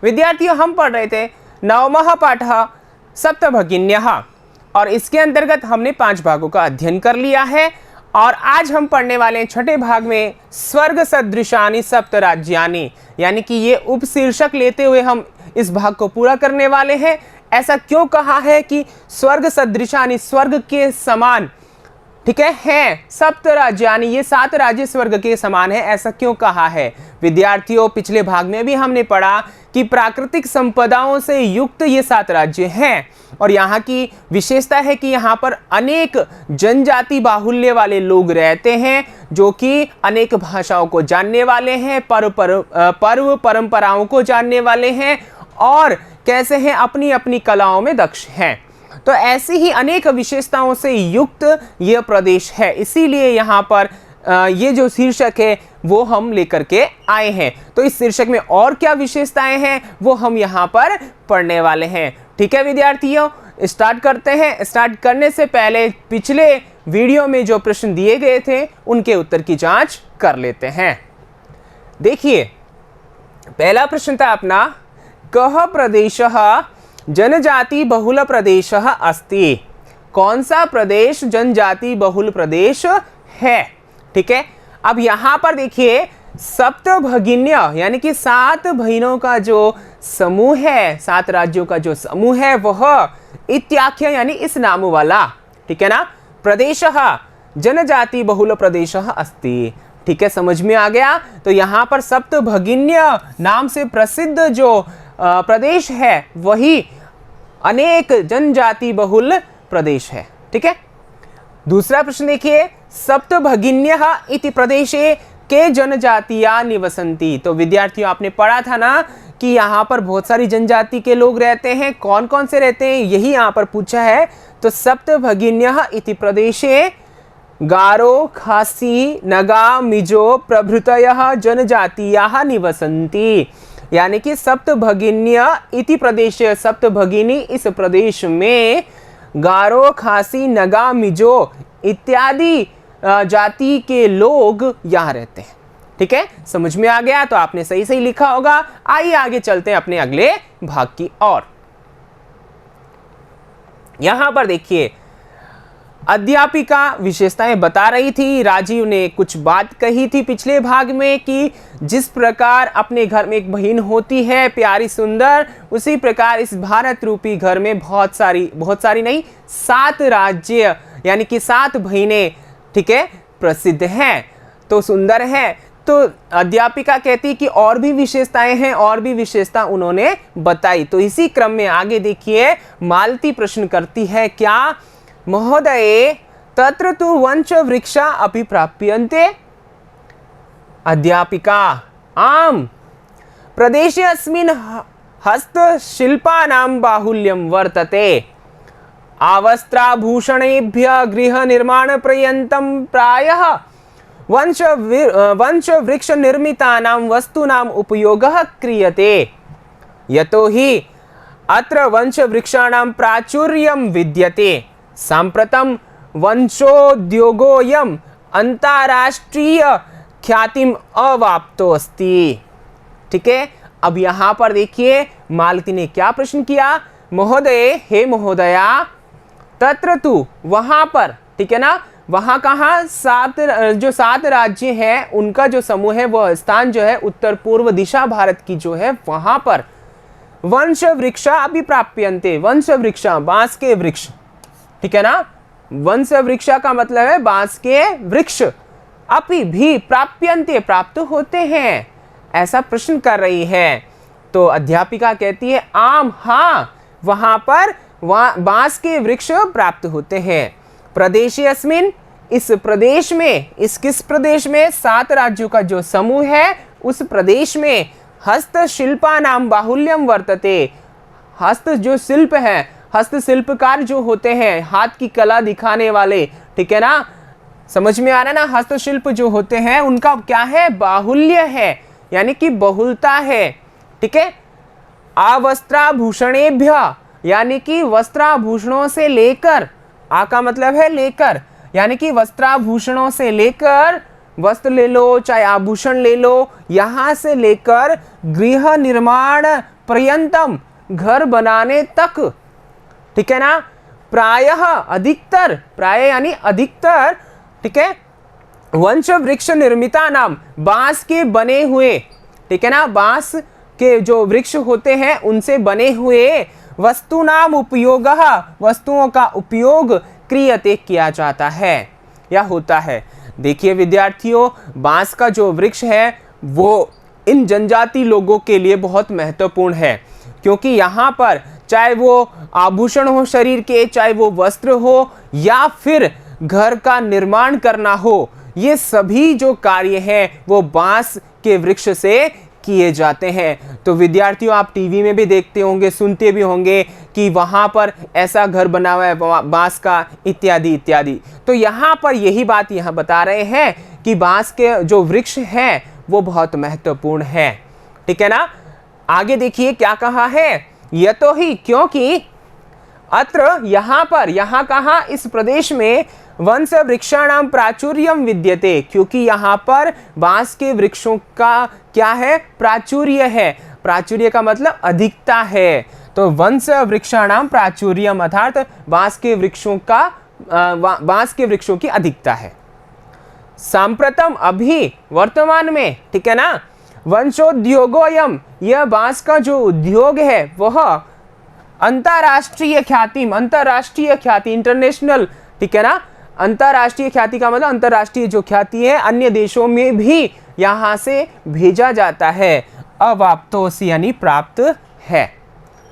विद्यार्थियों हम पढ़ रहे थे नवमः पाठः सप्तभगिन्यः और इसके अंतर्गत हमने 5 भागों का अध्ययन कर लिया है और आज हम पढ़ने वाले हैं छठे भाग में स्वर्ग सदृशानि सप्तराज्यानि, यानी कि ये उपशीर्षक लेते हुए हम इस भाग को पूरा करने वाले हैं। ऐसा क्यों कहा है कि स्वर्ग सदृशानि, स्वर्ग के समान, ठीक है सप्त राज्यानि, ये 7 राज्य स्वर्ग के समान है, ऐसा क्यों कहा है? विद्यार्थियों पिछले भाग में भी हमने पढ़ा कि प्राकृतिक संपदाओं से युक्त ये 7 राज्य हैं और यहाँ की विशेषता है कि यहाँ पर अनेक जनजाति बाहुल्य वाले लोग रहते हैं जो कि अनेक भाषाओं को जानने वाले हैं, पर्व परंपराओं को जानने वाले हैं और कैसे हैं अपनी अपनी कलाओं में दक्ष हैं। तो ऐसी ही अनेक विशेषताओं से युक्त यह प्रदेश है, इसीलिए यहाँ पर ये जो शीर्षक है वो हम लेकर के आए हैं। तो इस शीर्षक में और क्या विशेषताएं हैं वो हम यहाँ पर पढ़ने वाले हैं। ठीक है विद्यार्थियों, स्टार्ट करते हैं। स्टार्ट करने से पहले पिछले वीडियो में जो प्रश्न दिए गए थे उनके उत्तर की जांच कर लेते हैं। देखिए पहला प्रश्न था अपना, कः प्रदेशः जनजाति बहुल प्रदेशः अस्ति, कौन सा प्रदेश जनजाति बहुल प्रदेश है? ठीक है, अब यहाँ पर देखिए सप्तभगिन्य यानी कि 7 बहनों का जो समूह है, 7 राज्यों का जो समूह है वह इत्याख्य यानी इस नाम वाला, ठीक है ना, प्रदेशः जनजाति बहुल प्रदेशः अस्ति। ठीक है, समझ में आ गया। तो यहाँ पर सप्तभगिन्य नाम से प्रसिद्ध जो प्रदेश है वही अनेक जनजाति बहुल प्रदेश है। ठीक है, दूसरा प्रश्न देखिए, सप्तभगिन्यः इति प्रदेशे के जनजातियां निवसन्ति। तो विद्यार्थियों आपने पढ़ा था ना कि यहाँ पर बहुत सारी जनजाति के लोग रहते हैं, कौन कौन से रहते हैं यही यहाँ पर पूछा है। तो सप्तभगिन्यः इति प्रदेशे गारो खासी नगा मिजो प्रभृतयः जनजातियाः निवसन्ति, यानी कि सप्तभगिन्य इति प्रदेश, सप्तभगिनी इस प्रदेश में गारो खासी नगा मिजो इत्यादि जाति के लोग यहाँ रहते हैं। ठीक है, समझ में आ गया। तो आपने सही सही लिखा होगा। आइए आगे चलते हैं अपने अगले भाग की ओर। यहां पर देखिए अध्यापिका विशेषताएं बता रही थी, राजीव ने कुछ बात कही थी पिछले भाग में कि जिस प्रकार अपने घर में एक बहन होती है प्यारी सुंदर, उसी प्रकार इस भारत रूपी घर में बहुत सारी नहीं 7 राज्य यानी कि 7 बहनें, ठीक है, प्रसिद्ध हैं, तो सुंदर है। तो अध्यापिका कहती कि और भी विशेषताएं हैं, और भी विशेषता उन्होंने बताई। तो इसी क्रम में आगे देखिए मालती प्रश्न करती है, क्या महोदये तत्र तु वंश वृक्षा अपि प्राप्यन्ते? अध्यापिका, आम प्रदेशे अस्मिन् हस्तशिल्पानां बाहुल्यं वर्तते, आवस्त्राभूषणेभ्यः गृह निर्माण पर्यन्तं प्रायः वंश वृक्ष निर्मितानां वस्तूनां उपयोगः क्रियते, यतो हि अत्र वंश वृक्षाणां प्राचुर्यं विद्यते, साम्प्रतं वंशोद्योगोऽयं अंतरराष्ट्रीय ख्यातिम अवाप्तो अस्ति। ठीक है, अब यहाँ पर देखिए मालती ने क्या प्रश्न किया, महोदय, हे महोदया, तत्र तु वहां पर, ठीक है ना, वहां कहाँ 7 राज्य हैं उनका जो समूह है वह स्थान जो है उत्तर पूर्व दिशा भारत की जो है वहां पर वंश वृक्षा अभी प्राप्यन्ते, वंश वृक्षा बांस के वृक्ष, ठीक है ना, वंश वृक्षा का मतलब है बांस के वृक्ष, अपि भी प्राप्यन्ते प्राप्त होते हैं, ऐसा प्रश्न कर रही है। तो अध्यापिका कहती है आम, हाँ वहां पर बांस के वृक्ष प्राप्त होते हैं। प्रदेशे अस्मिन्, इस प्रदेश में, इस किस प्रदेश में, 7 राज्यों का जो समूह है उस प्रदेश में हस्तशिल्पानां बाहुल्यं वर्तते, हस्त जो शिल्प है, हस्तशिल्पकार जो होते हैं, हाथ की कला दिखाने वाले, ठीक है ना, समझ में आ रहा है ना, हस्तशिल्प जो होते हैं उनका क्या है, बाहुल्य है, यानी कि बहुलता है। ठीक है, आवस्त्राभूषणेभ्य यानी कि वस्त्राभूषणों से लेकर, आ का मतलब है लेकर, यानी कि वस्त्राभूषणों से लेकर वस्त्र ले लो, चाहे आभूषण ले लो, यहाँ से लेकर गृह निर्माण पर्यंतम, घर बनाने तक, ठीक है ना, प्रायः अधिकतर, प्राय यानी अधिकतर, ठीक है, वंश वृक्ष निर्मिता नाम, बांस के बने हुए, ठीक है ना, बांस के जो वृक्ष होते हैं उनसे बने हुए वस्तु नाम उपयोग, वस्तुओं का उपयोग क्रियते किया जाता है या होता है। देखिए विद्यार्थियों, बांस का जो वृक्ष है वो इन जनजाति लोगों के लिए बहुत महत्वपूर्ण है, क्योंकि यहाँ पर चाहे वो आभूषण हो शरीर के, चाहे वो वस्त्र हो या फिर घर का निर्माण करना हो, ये सभी जो कार्य हैं वो बांस के वृक्ष से किए जाते हैं। तो विद्यार्थियों, आप टीवी में भी देखते होंगे, सुनते भी होंगे कि वहाँ पर ऐसा घर बना हुआ है बांस का, इत्यादि इत्यादि। तो यहाँ पर यही बात यहाँ बता रहे हैं कि बांस के जो वृक्ष हैं वो बहुत महत्वपूर्ण है, ठीक है ना। आगे देखिए क्या कहा है, यतो ही, क्योंकि अत्र, यहाँ पर, यहाँ कहा, इस प्रदेश में वंश वृक्षाणाम प्राचुर्यम विद्यते, क्योंकि यहाँ पर बांस के वृक्षों का क्या है, प्राचुर्य है। प्राचुर्य का मतलब अधिकता है। तो वंश वृक्षाणाम प्राचुर्यम अर्थात बांस के वृक्षों का, बांस के वृक्षों की अधिकता है। सांप्रतम, अभी, वर्तमान में, ठीक है ना, वंशोद्योगोयम, यह बांस का जो उद्योग है वह अंतरराष्ट्रीय ख्याति, अंतरराष्ट्रीय ख्याति, इंटरनेशनल, ठीक है ना, अंतरराष्ट्रीय ख्याति का मतलब अंतरराष्ट्रीय जो ख्याति है, अन्य देशों में भी यहाँ से भेजा जाता है। अवाप्तोसी यानी प्राप्त है,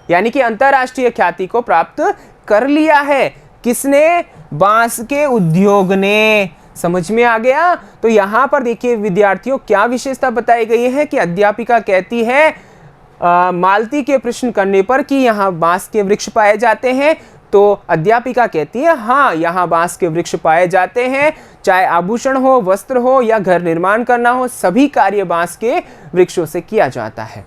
यानी कि अंतरराष्ट्रीय ख्याति को प्राप्त कर लिया है। किसने? बांस के उद्योग ने। समझ में आ गया? तो यहाँ पर देखिए विद्यार्थियों, क्या विशेषता बताई गई है कि अध्यापिका कहती है मालती के प्रश्न करने पर कि यहाँ बांस के वृक्ष पाए जाते हैं, तो अध्यापिका कहती है हाँ, यहाँ बांस के वृक्ष पाए जाते हैं, चाहे आभूषण हो, वस्त्र हो या घर निर्माण करना हो, सभी कार्य बांस के वृक्षों से किया जाता है।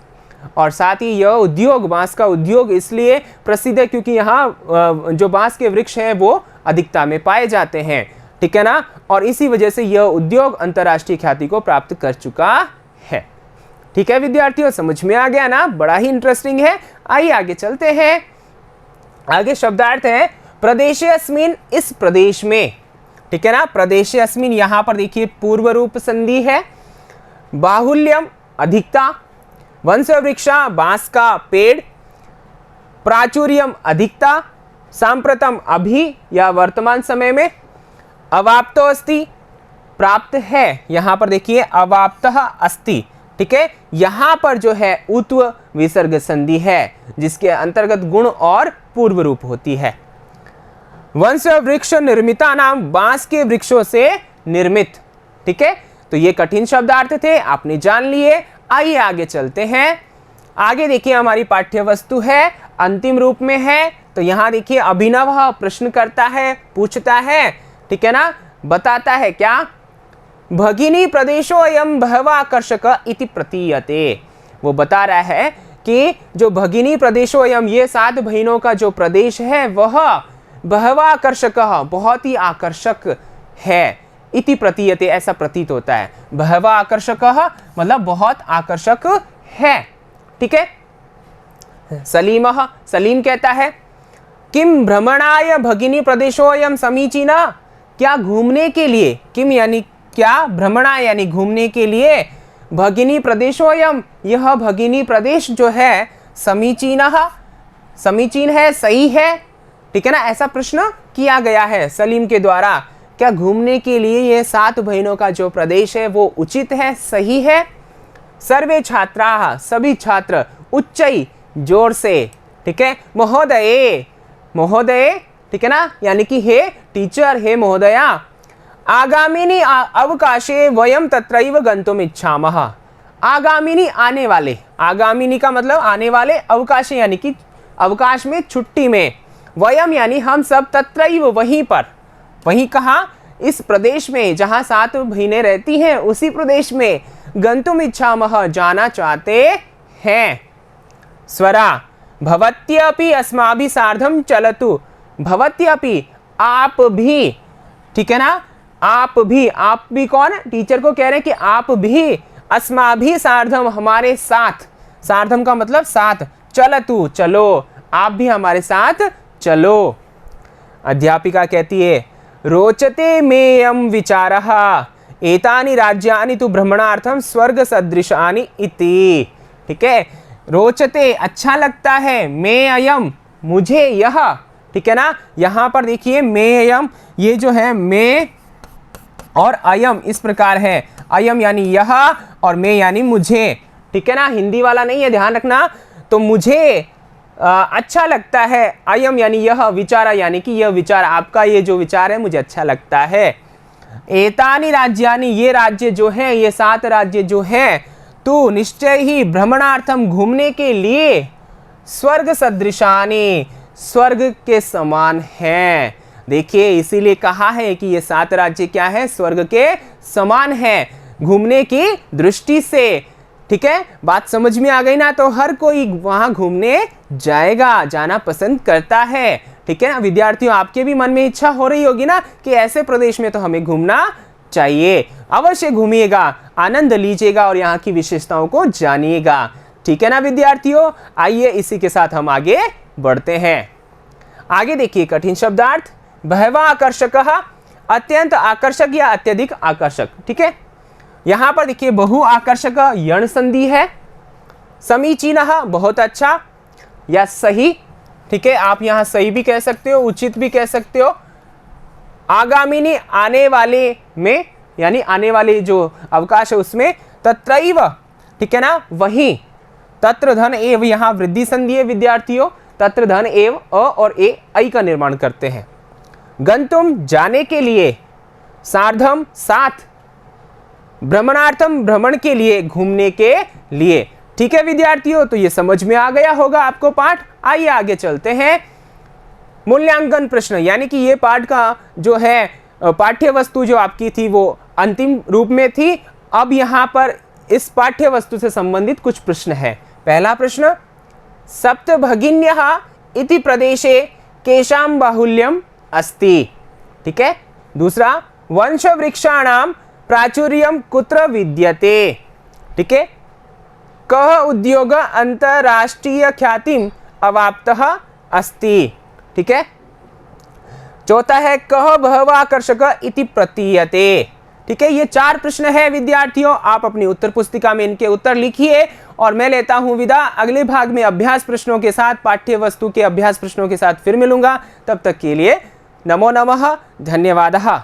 और साथ ही यह उद्योग, बांस का उद्योग इसलिए प्रसिद्ध है क्योंकि यहाँ जो बांस के वृक्ष हैं वो अधिकता में पाए जाते हैं, ठीक है ना, और इसी वजह से यह उद्योग अंतर्राष्ट्रीय ख्याति को प्राप्त कर चुका है। ठीक है विद्यार्थियों, समझ में आ गया ना? बड़ा ही इंटरेस्टिंग है। आइए आगे चलते हैं। आगे शब्दार्थ है प्रदेशे अस्मिन, इस प्रदेश में, ठीक है ना। प्रदेशे अस्मिन, यहां पर देखिए पूर्व रूप संधि है। बाहुल्यम अधिकता, वंश वृक्षा बांस का पेड़, प्राचुर्यम अधिकता, सांप्रतम अभी या वर्तमान समय में, अवाप्तो अस्ति प्राप्त है, यहां पर देखिए अवाप्तः अस्ति, ठीक है। यहां पर जो है उत्व विसर्ग संधि है जिसके अंतर्गत गुण और पूर्व रूप होती है। वंश वृक्ष निर्मिता नाम, बांस के वृक्षों से निर्मित, ठीक है। तो ये कठिन शब्दार्थ थे, आपने जान लिए। आइए आगे चलते हैं। आगे देखिए हमारी पाठ्य वस्तु है, अंतिम रूप में है। तो यहां देखिए अभिनव प्रश्न करता है, पूछता है, ठीक है ना, बताता है क्या, भगिनी प्रदेशो एवं बहवाकर्षक इति प्रतीयते। वो बता रहा है कि जो भगिनी प्रदेशो एवं, ये 7 बहनों का जो प्रदेश है वह बहवाकर्षक, बहुत ही आकर्षक है, इति प्रतीयते, ऐसा प्रतीत होता है। बहवाकर्षक मतलब बहुत आकर्षक है, ठीक है। सलीम, सलीम कहता है किम भ्रमणाय भगिनी प्रदेशोयम समीचीना, क्या घूमने के लिए, किम यानी क्या, भ्रमणा यानी घूमने के लिए, भगिनी प्रदेशोयम, यह भगिनी प्रदेश जो है, समीचीना, समीचीन है, सही है, ठीक है ना। ऐसा प्रश्न किया गया है सलीम के द्वारा, क्या घूमने के लिए ये 7 बहनों का जो प्रदेश है वो उचित है, सही है। सर्वे छात्रा, सभी छात्र, उच्चई जोर से, ठीक है, महोदय, महोदय, ठीक है ना, यानी कि हे टीचर, हे महोदया, आगामिनी अवकाशे वयम तत्रैव गंतुम इच्छामः। आगामिनी आने वाले, आगामिनी का मतलब आने वाले, अवकाशे यानी कि अवकाश में, छुट्टी में, वयम यानी हम सब, तत्रैव वहीं पर, वहीं कहाँ, इस प्रदेश में जहाँ 7 बहनें रहती हैं उसी प्रदेश में, गंतुम इच्छामः जाना चाहते हैं। स्वरा, भवत्यपि अस्माभिः सार्धं चलतु, भवत्यपि आप भी, ठीक है ना, आप भी कौन? टीचर को कह रहे हैं कि आप भी, अस्माभि सार्धम, हमारे साथ, सार्धम का मतलब साथ, चलतु चलो, आप भी हमारे साथ चलो। अध्यापिका कहती है रोचते मेयं विचारः एतानि राज्यानि तु भ्रमणार्थम स्वर्ग सदृशानि इति। ठीक है, रोचते अच्छा लगता है, मे अयम मुझे यह, ठीक है ना। यहाँ पर देखिए मे अयम, ये जो है मे और अयम इस प्रकार है, अयम यानी यह और मे यानी मुझे, ठीक है ना, हिंदी वाला नहीं है, ध्यान रखना। तो मुझे अच्छा लगता है, अयम यानी यह, विचारा यानी कि यह विचार, आपका ये जो विचार है मुझे अच्छा लगता है। एतानि राज्यानि, ये राज्य जो है, ये 7 राज्य जो है, तू निश्चय ही भ्रमणार्थम घूमने के लिए, स्वर्ग सदृशानि, स्वर्ग के समान हैं। देखिए इसीलिए कहा है कि ये 7 राज्य क्या है? स्वर्ग के समान है घूमने की दृष्टि से। ठीक है, बात समझ में आ गई ना? तो हर कोई वहां घूमने जाएगा, जाना पसंद करता है। ठीक है ना विद्यार्थियों, आपके भी मन में इच्छा हो रही होगी ना कि ऐसे प्रदेश में तो हमें घूमना चाहिए। अवश्य घूमिएगा, आनंद लीजिएगा और यहाँ की विशेषताओं को जानिएगा। ठीक है ना विद्यार्थियों, आइए इसी के साथ हम आगे बढ़ते हैं। आगे देखिए कठिन शब्दार्थ, बहवा आकर्षक, अत्यंत आकर्षक या अत्यधिक आकर्षक। ठीक है, यहां पर देखिए बहु आकर्षक यण संधि है, समीचीनः बहुत अच्छा या सही। ठीक है, आप यहां सही भी कह सकते हो, उचित भी कह सकते हो। आगामिनी आने वाले में, यानी आने वाले जो अवकाश है उसमें, तत्रैव, ठीक है ना, वही, तत्र धन एव, यहां वृद्धि संधि है विद्यार्थियों, तत्र धन एव, अ और ए ऐ का निर्माण करते हैं। गंतुम जाने के लिए, सार्धम साथ, भ्रमणार्थम भ्रमण के लिए, घूमने के लिए। ठीक है विद्यार्थियों, तो ये समझ में आ गया होगा आपको पाठ। आइए आगे चलते हैं। मूल्यांकन प्रश्न, यानी कि ये पाठ का जो है पाठ्य वस्तु जो आपकी थी वो अंतिम रूप में थी। अब यहाँ पर इस पाठ्य वस्तु से संबंधित कुछ प्रश्न है। पहला प्रश्न, सप्तभगिन्यः इति प्रदेशे केषां बाहुल्यम अस्ति। ठीक है, दूसरा, वंश वृक्षाणां प्राचुर्यम कुत्र विद्यते। ठीक है, कः उद्योग अंतरराष्ट्रीय ख्यातिम अवाप्तः अस्ति। ठीक है, चौथा है कः बहवाकर्षक इति प्रतीयते। ठीक है, ये 4 प्रश्न है विद्यार्थियों, आप अपनी उत्तर पुस्तिका में इनके उत्तर लिखिए और मैं लेता हूं विदा। अगले भाग में अभ्यास प्रश्नों के साथ, पाठ्य वस्तु के अभ्यास प्रश्नों के साथ फिर मिलूंगा। तब तक के लिए नमो नमः, धन्यवादः।